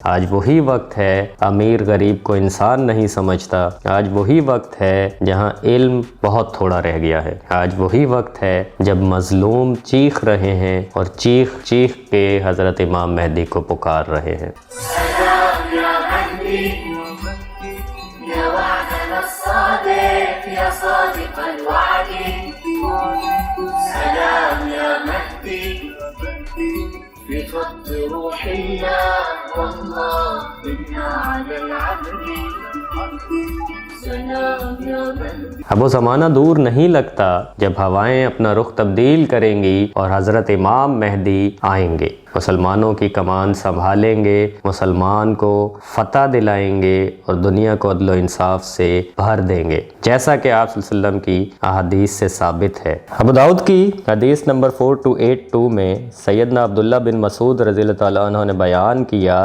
आज वही वक्त है अमीर गरीब को इंसान नहीं समझता। आज वही वक्त है जहां इल्म बहुत थोड़ा रह गया है। आज वही वक्त है जब मजलूम चीख रहे हैं और चीख चीख के हज़रत इमाम मेहदी को पुकार रहे हैं। अब वो ज़माना दूर नहीं लगता जब हवाएं अपना रुख तब्दील करेंगी और हज़रत इमाम मेहदी आएंगे, मुसलमानों की कमान संभालेंगे, मुसलमान को फ़तह दिलाएंगे और दुनिया को अदल व इंसाफ से भर देंगे, जैसा कि आप सल्लल्लाहु अलैहि वसल्लम की अहादीस से साबित है। अबू दाऊद की हदीस नंबर 4282 में सैयदना अब्दुल्ला बिन मसूद रज़ियल्लाहु तआला अन्हु ने बयान किया